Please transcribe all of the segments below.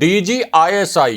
DGISI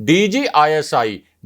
DGISI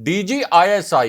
DGISI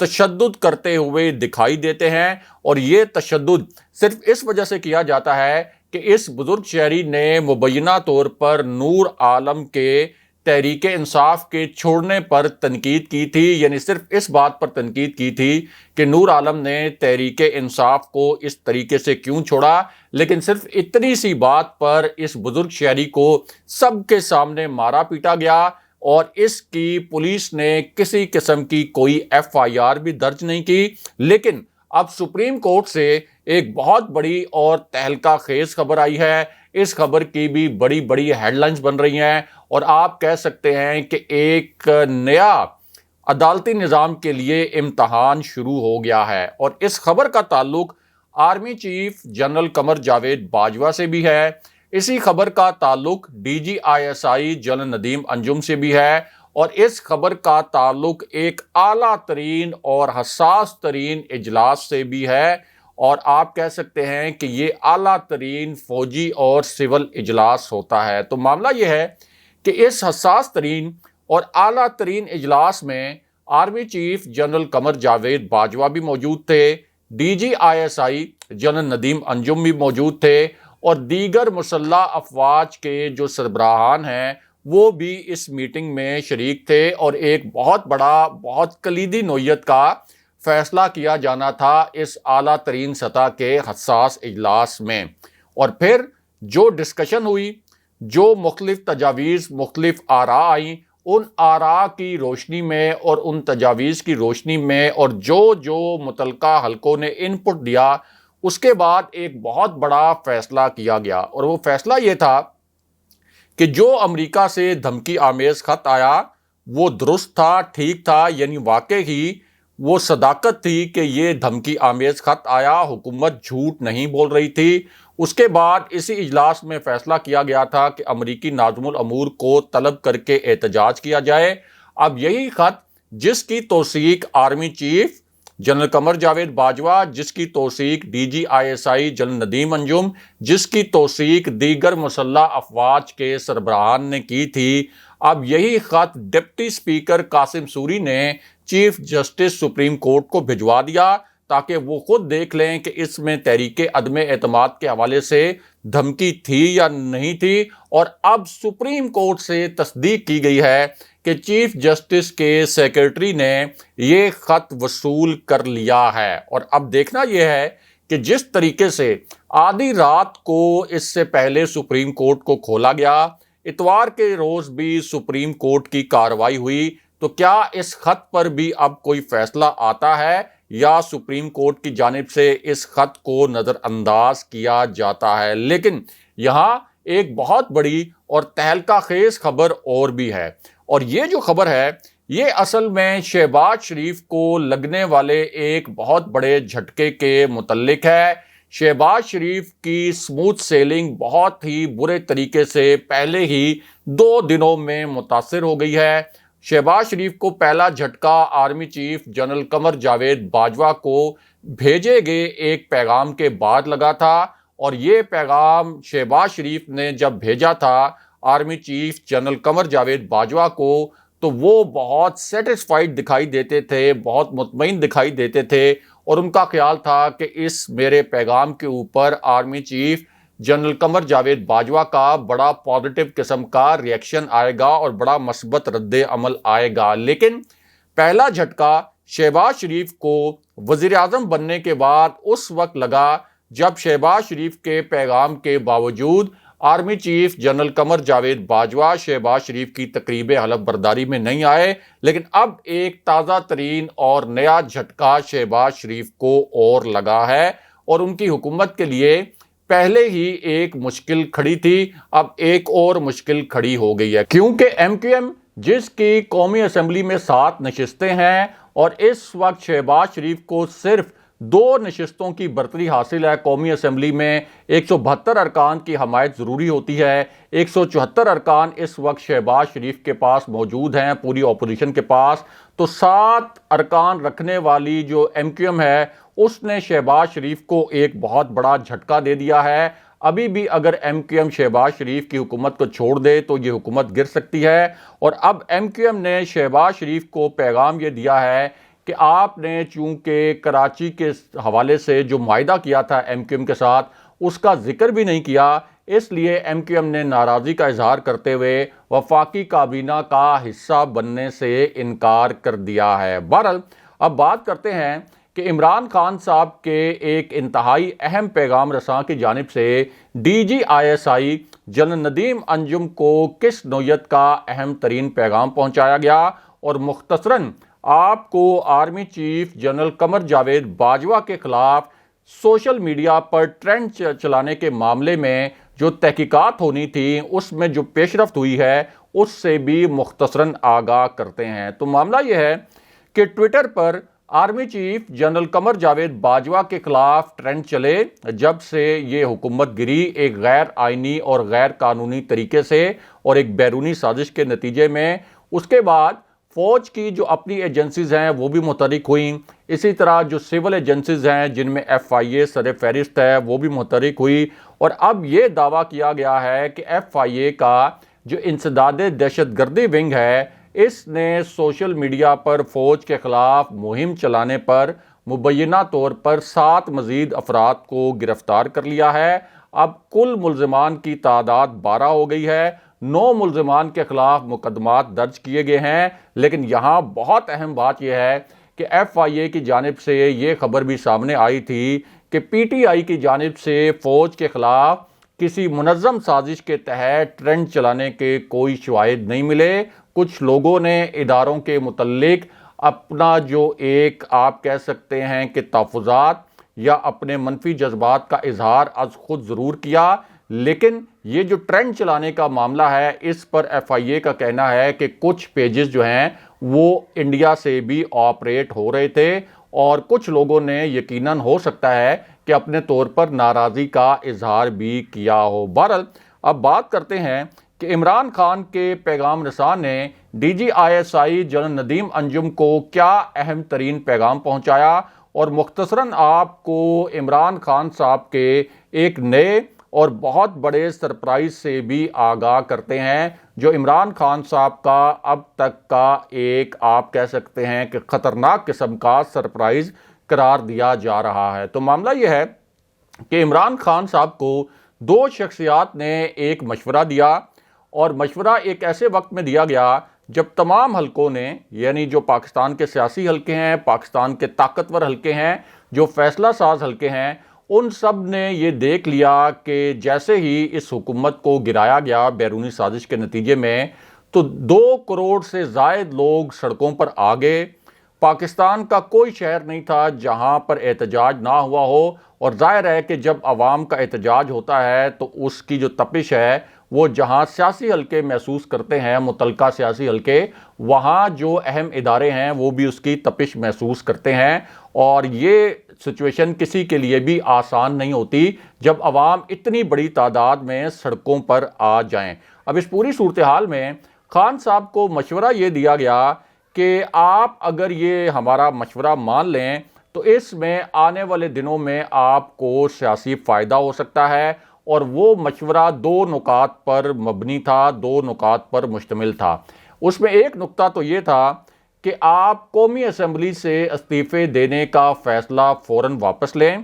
تشدد کرتے ہوئے دکھائی دیتے ہیں، اور یہ تشدد صرف اس وجہ سے کیا جاتا ہے کہ اس بزرگ شہری نے مبینہ طور پر نور عالم کے تحریک انصاف کے چھوڑنے پر تنقید کی تھی، یعنی صرف اس بات پر تنقید کی تھی کہ نور عالم نے تحریک انصاف کو اس طریقے سے کیوں چھوڑا، لیکن صرف اتنی سی بات پر اس بزرگ شہری کو سب کے سامنے مارا پیٹا گیا، اور اس کی پولیس نے کسی قسم کی کوئی FIR بھی درج نہیں کی۔ لیکن اب سپریم کورٹ سے ایک بہت بڑی اور تہلکہ خیز خبر آئی ہے، اس خبر کی بھی بڑی بڑی ہیڈ لائنز بن رہی ہیں، اور آپ کہہ سکتے ہیں کہ ایک نیا عدالتی نظام کے لیے امتحان شروع ہو گیا ہے۔ اور اس خبر کا تعلق army chief general Qamar Javed Bajwa سے بھی ہے، اسی خبر کا تعلق DGISI جنرل ندیم انجم سے بھی ہے، اور اس خبر کا تعلق ایک اعلیٰ ترین اور حساس ترین اجلاس سے بھی ہے، اور آپ کہہ سکتے ہیں کہ یہ اعلیٰ ترین فوجی اور سول اجلاس ہوتا ہے۔ تو معاملہ یہ ہے کہ اس حساس ترین اور اعلیٰ ترین اجلاس میں army chief general Qamar Javed Bajwa بھی موجود تھے، DGISI جنرل ندیم انجم بھی موجود تھے، اور دیگر مسلح افواج کے جو سربراہان ہیں وہ بھی اس میٹنگ میں شریک تھے، اور ایک بہت بڑا بہت کلیدی نوعیت کا فیصلہ کیا جانا تھا اس اعلیٰ ترین سطح کے حساس اجلاس میں۔ اور پھر جو ڈسکشن ہوئی، جو مختلف تجاویز، مختلف آراء آئیں، ان آراء کی روشنی میں اور ان تجاویز کی روشنی میں، اور جو متعلقہ حلقوں نے انپٹ دیا، اس کے بعد ایک بہت بڑا فیصلہ کیا گیا، اور وہ فیصلہ یہ تھا کہ جو امریکہ سے دھمکی آمیز خط آیا وہ درست تھا، ٹھیک تھا، یعنی واقعی ہی وہ صداقت تھی کہ یہ دھمکی آمیز خط آیا، حکومت جھوٹ نہیں بول رہی تھی۔ اس کے بعد اسی اجلاس میں فیصلہ کیا گیا تھا کہ امریکی ناظم الامور کو طلب کر کے احتجاج کیا جائے۔ اب یہی خط جس کی توثیق army chief general Qamar Javed Bajwa, جس کی توثیق DGISI جنرل ندیم انجم، جس کی توثیق دیگر مسلح افواج کے سربراہان نے کی تھی، اب یہی خط ڈپٹی اسپیکر قاسم سوری نے چیف جسٹس سپریم کورٹ کو بھجوا دیا تاکہ وہ خود دیکھ لیں کہ اس میں تحریک عدم اعتماد کے حوالے سے دھمکی تھی یا نہیں تھی۔ اور اب سپریم کورٹ سے تصدیق کی گئی ہے کہ چیف جسٹس کے سیکرٹری نے یہ خط وصول کر لیا ہے۔ اور اب دیکھنا یہ ہے کہ جس طریقے سے آدھی رات کو اس سے پہلے سپریم کورٹ کو کھولا گیا، اتوار کے روز بھی سپریم کورٹ کی کارروائی ہوئی، تو کیا اس خط پر بھی اب کوئی فیصلہ آتا ہے یا سپریم کورٹ کی جانب سے اس خط کو نظر انداز کیا جاتا ہے؟ لیکن یہاں ایک بہت بڑی اور تہلکہ خیز خبر اور بھی ہے، اور یہ جو خبر ہے یہ اصل میں شہباز شریف کو لگنے والے ایک بہت بڑے جھٹکے کے متعلق ہے۔ شہباز شریف کی سموتھ سیلنگ بہت ہی برے طریقے سے پہلے ہی 2 دنوں میں متاثر ہو گئی ہے۔ شہباز شریف کو پہلا جھٹکا army chief general Qamar Javed Bajwa کو بھیجے گئے ایک پیغام کے بعد لگا تھا، اور یہ پیغام شہباز شریف نے جب بھیجا تھا army chief general Qamar Javed Bajwa کو، تو وہ بہت سیٹسفائیڈ دکھائی دیتے تھے، بہت مطمئن دکھائی دیتے تھے، اور ان کا خیال تھا کہ اس میرے پیغام کے اوپر army chief general Qamar Javed Bajwa کا بڑا پازیٹیو قسم کا ریئیکشن آئے گا اور بڑا مثبت رد عمل آئے گا۔ لیکن پہلا جھٹکا شہباز شریف کو وزیر اعظم بننے کے بعد اس وقت لگا جب شہباز شریف کے پیغام کے باوجود army chief general Qamar Javed Bajwa Shahbaz Sharif کی تقریب حلف برداری میں نہیں آئے۔ لیکن اب ایک تازہ ترین اور نیا جھٹکا شہباز شریف کو اور لگا ہے، اور ان کی حکومت کے لیے پہلے ہی ایک مشکل کھڑی تھی، اب ایک اور مشکل کھڑی ہو گئی ہے، کیونکہ MQM جس کی قومی اسمبلی میں 7 نشستیں ہیں، اور اس وقت شہباز شریف کو صرف 2 نشستوں کی برتری حاصل ہے۔ قومی اسمبلی میں 172 ارکان کی حمایت ضروری ہوتی ہے، 174 ارکان اس وقت شہباز شریف کے پاس موجود ہیں پوری اپوزیشن کے پاس، تو 7 ارکان رکھنے والی جو MQM ہے اس نے شہباز شریف کو ایک بہت بڑا جھٹکا دے دیا ہے۔ ابھی بھی اگر MQM شہباز شریف کی حکومت کو چھوڑ دے تو یہ حکومت گر سکتی ہے، اور اب MQM نے شہباز شریف کو پیغام یہ دیا ہے کہ آپ نے چونکہ کراچی کے حوالے سے جو معاہدہ کیا تھا ایم کیو ایم کے ساتھ اس کا ذکر بھی نہیں کیا، اس لیے ایم کیو ایم نے ناراضی کا اظہار کرتے ہوئے وفاقی کابینہ کا حصہ بننے سے انکار کر دیا ہے۔ بہرحال اب بات کرتے ہیں کہ عمران خان صاحب کے ایک انتہائی اہم پیغام رساں کی جانب سے D G I S I general Nadeem Anjum کو کس نوعیت کا اہم ترین پیغام پہنچایا گیا، اور مختصراً آپ کو army chief general Qamar Javed Bajwa کے خلاف سوشل میڈیا پر ٹرینڈ چلانے کے معاملے میں جو تحقیقات ہونی تھی اس میں جو پیش رفت ہوئی ہے اس سے بھی مختصراً آگاہ کرتے ہیں۔ تو معاملہ یہ ہے کہ ٹویٹر پر army chief general Qamar Javed Bajwa کے خلاف ٹرینڈ چلے جب سے یہ حکومت گری ایک غیر آئینی اور غیر قانونی طریقے سے اور ایک بیرونی سازش کے نتیجے میں، اس کے بعد فوج کی جو اپنی ایجنسیز ہیں وہ بھی متحرک ہوئیں، اسی طرح جو سول ایجنسیز ہیں جن میں ایف آئی اے سر فہرست ہے وہ بھی متحرک ہوئی، اور اب یہ دعویٰ کیا گیا ہے کہ ایف آئی اے کا جو انسداد دہشت گردی ونگ ہے اس نے سوشل میڈیا پر فوج کے خلاف مہم چلانے پر مبینہ طور پر 7 مزید افراد کو گرفتار کر لیا ہے۔ اب کل ملزمان کی تعداد 12 ہو گئی ہے، 9 ملزمان کے خلاف مقدمات درج کیے گئے ہیں، لیکن یہاں بہت اہم بات یہ ہے کہ ایف آئی اے کی جانب سے یہ خبر بھی سامنے آئی تھی کہ پی ٹی آئی کی جانب سے فوج کے خلاف کسی منظم سازش کے تحت ٹرینڈ چلانے کے کوئی شواہد نہیں ملے۔ کچھ لوگوں نے اداروں کے متعلق اپنا جو ایک آپ کہہ سکتے ہیں کہ تحفظات یا اپنے منفی جذبات کا اظہار از خود ضرور کیا، لیکن یہ جو ٹرینڈ چلانے کا معاملہ ہے اس پر ایف آئی اے کا کہنا ہے کہ کچھ پیجز جو ہیں وہ انڈیا سے بھی آپریٹ ہو رہے تھے، اور کچھ لوگوں نے یقیناً ہو سکتا ہے کہ اپنے طور پر ناراضی کا اظہار بھی کیا ہو۔ بہرحال اب بات کرتے ہیں کہ عمران خان کے پیغام رساں نے D G I S I general Nadeem Anjum کو کیا اہم ترین پیغام پہنچایا، اور مختصراً آپ کو عمران خان صاحب کے ایک نئے اور بہت بڑے سرپرائز سے بھی آگاہ کرتے ہیں جو عمران خان صاحب کا اب تک کا ایک آپ کہہ سکتے ہیں کہ خطرناک قسم کا سرپرائز قرار دیا جا رہا ہے۔ تو معاملہ یہ ہے کہ عمران خان صاحب کو 2 شخصیات نے ایک مشورہ دیا، اور مشورہ ایک ایسے وقت میں دیا گیا جب تمام حلقوں نے، یعنی جو پاکستان کے سیاسی حلقے ہیں، پاکستان کے طاقتور حلقے ہیں، جو فیصلہ ساز حلقے ہیں، ان سب نے یہ دیکھ لیا کہ جیسے ہی اس حکومت کو گرایا گیا بیرونی سازش کے نتیجے میں تو 2 کروڑ سے زائد لوگ سڑکوں پر آ گئے۔ پاکستان کا کوئی شہر نہیں تھا جہاں پر احتجاج نہ ہوا ہو، اور ظاہر ہے کہ جب عوام کا احتجاج ہوتا ہے تو اس کی جو تپش ہے وہ جہاں سیاسی حلقے محسوس کرتے ہیں، متعلقہ سیاسی حلقے، وہاں جو اہم ادارے ہیں وہ بھی اس کی تپش محسوس کرتے ہیں، اور یہ سچویشن کسی کے لیے بھی آسان نہیں ہوتی جب عوام اتنی بڑی تعداد میں سڑکوں پر آ جائیں۔ اب اس پوری صورتحال میں خان صاحب کو مشورہ یہ دیا گیا کہ آپ اگر یہ ہمارا مشورہ مان لیں تو اس میں آنے والے دنوں میں آپ کو سیاسی فائدہ ہو سکتا ہے، اور وہ مشورہ 2 نکات پر مبنی تھا، 2 نکات پر مشتمل تھا۔ اس میں ایک نکتہ تو یہ تھا کہ آپ قومی اسمبلی سے استعفے دینے کا فیصلہ فوراً واپس لیں،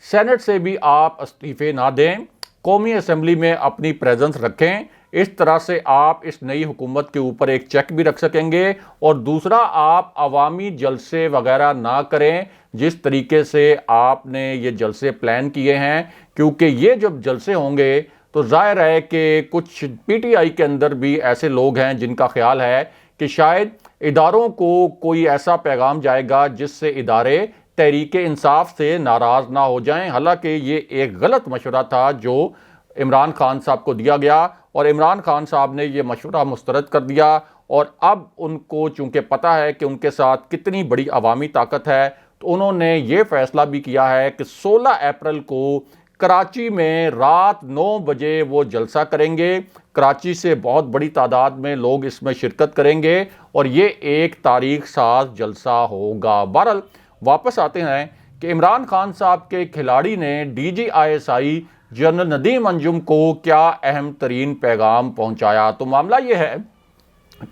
سینٹ سے بھی آپ استعفے نہ دیں، قومی اسمبلی میں اپنی پریزنس رکھیں، اس طرح سے آپ اس نئی حکومت کے اوپر ایک چیک بھی رکھ سکیں گے، اور دوسرا آپ عوامی جلسے وغیرہ نہ کریں جس طریقے سے آپ نے یہ جلسے پلان کیے ہیں، کیونکہ یہ جب جلسے ہوں گے تو ظاہر ہے کہ کچھ پی ٹی آئی کے اندر بھی ایسے لوگ ہیں جن کا خیال ہے کہ شاید اداروں کو کوئی ایسا پیغام جائے گا جس سے ادارے تحریک انصاف سے ناراض نہ ہو جائیں، حالانکہ یہ ایک غلط مشورہ تھا جو عمران خان صاحب کو دیا گیا، اور عمران خان صاحب نے یہ مشورہ مسترد کر دیا، اور اب ان کو چونکہ پتہ ہے کہ ان کے ساتھ کتنی بڑی عوامی طاقت ہے تو انہوں نے یہ فیصلہ بھی کیا ہے کہ 16 اپریل کو کراچی میں رات 9 بجے وہ جلسہ کریں گے۔ کراچی سے بہت بڑی تعداد میں لوگ اس میں شرکت کریں گے، اور یہ ایک تاریخ ساز جلسہ ہوگا۔ بہرحال واپس آتے ہیں کہ عمران خان صاحب کے کھلاڑی نے D G I S I general Nadeem Anjum کو کیا اہم ترین پیغام پہنچایا۔ تو معاملہ یہ ہے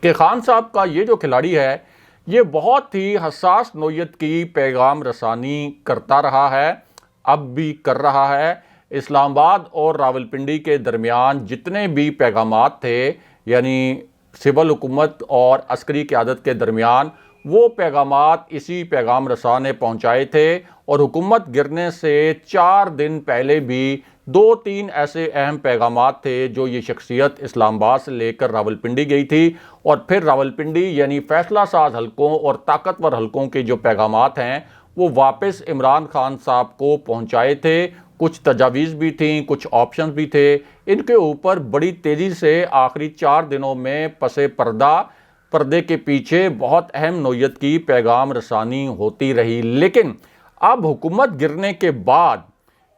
کہ خان صاحب کا یہ جو کھلاڑی ہے یہ بہت ہی حساس نوعیت کی پیغام رسانی کرتا رہا ہے، اب بھی کر رہا ہے۔ اسلام آباد اور راولپنڈی کے درمیان جتنے بھی پیغامات تھے، یعنی سول حکومت اور عسکری قیادت کے درمیان، وہ پیغامات اسی پیغام رساں نے پہنچائے تھے، اور حکومت گرنے سے 4 دن پہلے بھی 2-3 ایسے اہم پیغامات تھے جو یہ شخصیت اسلام آباد سے لے کر راولپنڈی گئی تھی، اور پھر راولپنڈی یعنی فیصلہ ساز حلقوں اور طاقتور حلقوں کے جو پیغامات ہیں وہ واپس عمران خان صاحب کو پہنچائے تھے۔ کچھ تجاویز بھی تھیں، کچھ آپشنز بھی تھے، ان کے اوپر بڑی تیزی سے آخری 4 دنوں میں پس پردے کے پیچھے بہت اہم نوعیت کی پیغام رسانی ہوتی رہی۔ لیکن اب حکومت گرنے کے بعد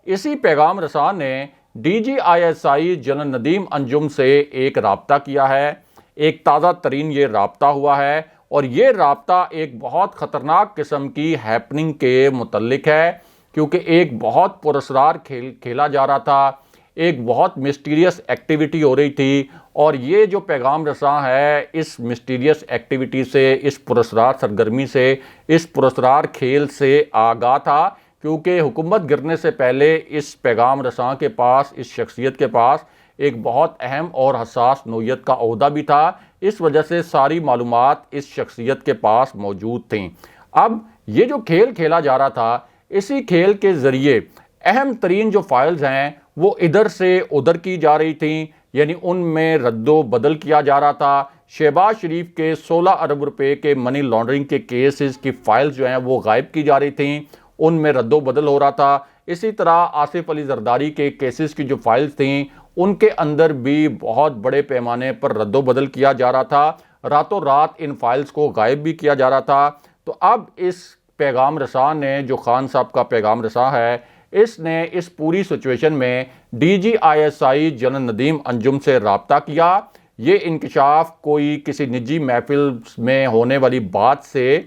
اسی پیغام رساں نے DGISI جنرل ندیم انجم سے ایک رابطہ کیا ہے، ایک تازہ ترین یہ رابطہ ہوا ہے، اور یہ رابطہ ایک بہت خطرناک قسم کی ہیپننگ کے متعلق ہے، کیونکہ ایک بہت پراسرار کھیل کھیلا جا رہا تھا، ایک بہت مسٹیریس ایکٹیویٹی ہو رہی تھی، اور یہ جو پیغام رساں ہے اس مسٹیریس ایکٹیویٹی سے، اس پراسرار سرگرمی سے، اس پراسرار کھیل سے آگاہ تھا، کیونکہ حکومت گرنے سے پہلے اس پیغام رساں کے پاس، اس شخصیت کے پاس ایک بہت اہم اور حساس نوعیت کا عہدہ بھی تھا، اس وجہ سے ساری معلومات اس شخصیت کے پاس موجود تھیں۔ اب یہ جو کھیل کھیلا جا رہا تھا، اسی کھیل کے ذریعے اہم ترین جو فائلز ہیں وہ ادھر سے ادھر کی جا رہی تھیں، یعنی ان میں رد و بدل کیا جا رہا تھا۔ شہباز شریف کے 16 ارب روپے کے منی لانڈرنگ کے کیسز کی فائلز جو ہیں وہ غائب کی جا رہی تھیں، ان میں رد و بدل ہو رہا تھا۔ اسی طرح آصف علی زرداری کے کیسز کی جو فائلز تھیں ان کے اندر بھی بہت بڑے پیمانے پر رد و بدل کیا جا رہا تھا، راتوں رات ان فائلز کو غائب بھی کیا جا رہا تھا۔ تو اب اس پیغام رساں نے، جو خان صاحب کا پیغام رساں ہے، اس نے اس پوری سچویشن میں DGISI جنرل ندیم انجم سے رابطہ کیا۔ یہ انکشاف کوئی کسی نجی محفل میں ہونے والی بات سے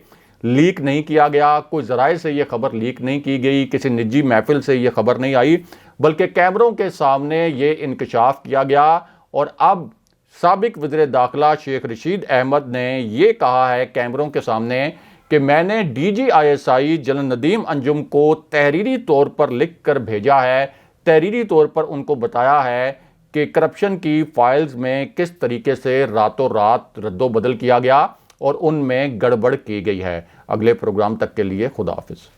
لیک نہیں کیا گیا، کوئی ذرائع سے یہ خبر لیک نہیں کی گئی، کسی نجی محفل سے یہ خبر نہیں آئی، بلکہ کیمروں کے سامنے یہ انکشاف کیا گیا۔ اور اب سابق وزیر داخلہ شیخ رشید احمد نے یہ کہا ہے کیمروں کے سامنے کہ میں نے DGISI جنرل ندیم انجم کو تحریری طور پر لکھ کر بھیجا ہے، تحریری طور پر ان کو بتایا ہے کہ کرپشن کی فائلز میں کس طریقے سے راتوں رات رد و بدل کیا گیا اور ان میں گڑبڑ کی گئی ہے۔ اگلے پروگرام تک کے لیے خدا حافظ۔